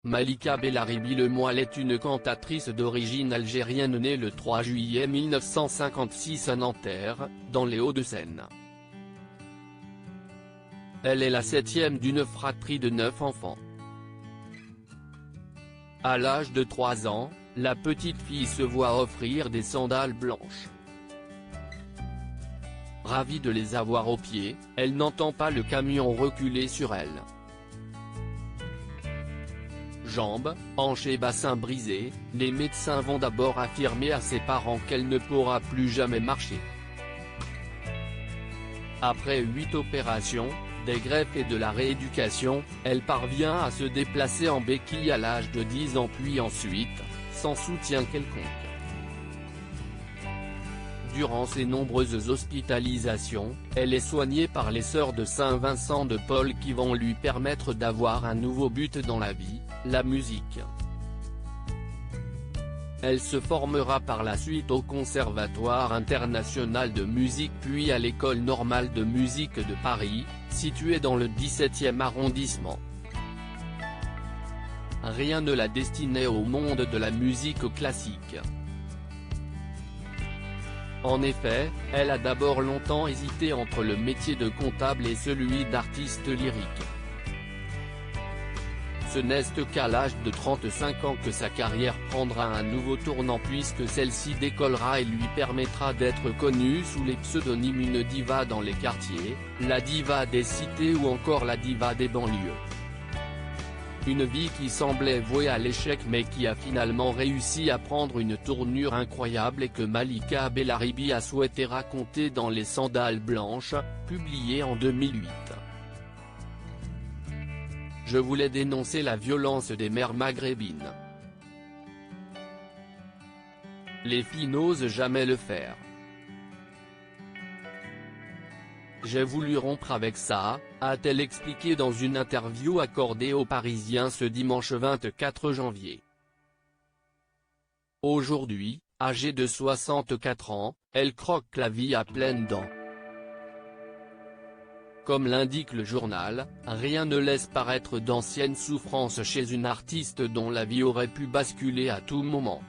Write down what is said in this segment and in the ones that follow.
Malika Bellaribi Lemoyle est une cantatrice d'origine algérienne née le 3 juillet 1956 à Nanterre, dans les Hauts-de-Seine. Elle est la septième d'une fratrie de 9 enfants. À l'âge de 3 ans, la petite fille se voit offrir des sandales blanches. Ravie de les avoir aux pieds, elle n'entend pas le camion reculer sur elle. Jambes, hanches et bassins brisés, les médecins vont d'abord affirmer à ses parents qu'elle ne pourra plus jamais marcher. Après 8 opérations, des greffes et de la rééducation, elle parvient à se déplacer en béquille à l'âge de 10 ans puis ensuite, sans soutien quelconque. Durant ses nombreuses hospitalisations, elle est soignée par les sœurs de Saint-Vincent de Paul qui vont lui permettre d'avoir un nouveau but dans la vie, la musique. Elle se formera par la suite au Conservatoire international de musique puis à l'École normale de musique de Paris, située dans le 17e arrondissement. Rien ne la destinait au monde de la musique classique. En effet, elle a d'abord longtemps hésité entre le métier de comptable et celui d'artiste lyrique. Ce n'est qu'à l'âge de 35 ans que sa carrière prendra un nouveau tournant puisque celle-ci décollera et lui permettra d'être connue sous les pseudonymes une diva dans les quartiers, la diva des cités ou encore la diva des banlieues. Une vie qui semblait vouée à l'échec mais qui a finalement réussi à prendre une tournure incroyable et que Malika Bellaribi a souhaité raconter dans Les Sandales Blanches, publié en 2008. Je voulais dénoncer la violence des mères maghrébines. Les filles n'osent jamais le faire. J'ai voulu rompre avec ça, a-t-elle expliqué dans une interview accordée aux Parisiens ce dimanche 24 janvier. Aujourd'hui, âgée de 64 ans, elle croque la vie à pleines dents. Comme l'indique le journal, rien ne laisse paraître d'anciennes souffrances chez une artiste dont la vie aurait pu basculer à tout moment.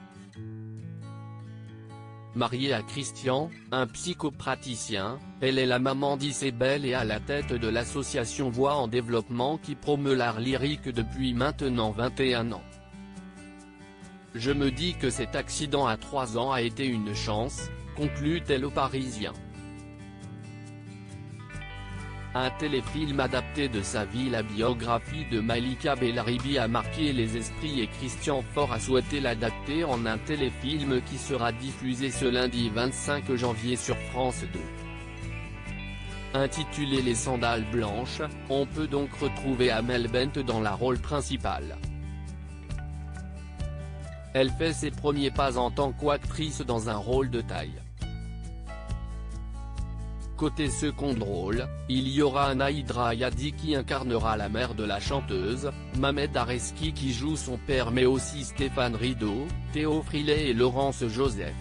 Mariée à Christian, un psychopraticien, elle est la maman d'Isabelle et à la tête de l'association Voix en développement qui promeut l'art lyrique depuis maintenant 21 ans. Je me dis que cet accident à 3 ans a été une chance, conclut-elle aux Parisiens. Un téléfilm adapté de sa vie. La biographie de Malika Bellaribi a marqué les esprits et Christian Faure a souhaité l'adapter en un téléfilm qui sera diffusé ce lundi 25 janvier sur France 2. Intitulé Les Sandales Blanches, on peut donc retrouver Amel Bent dans le rôle principal. Elle fait ses premiers pas en tant qu'actrice dans un rôle de taille. Côté second rôle, il y aura Naïdra Ayadi qui incarnera la mère de la chanteuse, Mamed Areski qui joue son père mais aussi Stéphane Rideau, Théo Frilet et Laurence Joseph.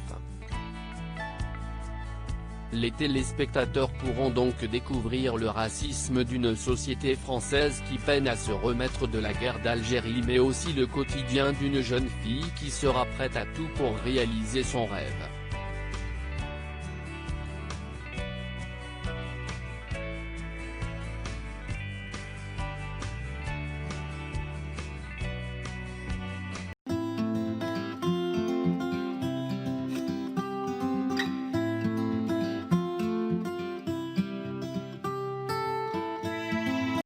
Les téléspectateurs pourront donc découvrir le racisme d'une société française qui peine à se remettre de la guerre d'Algérie mais aussi le quotidien d'une jeune fille qui sera prête à tout pour réaliser son rêve.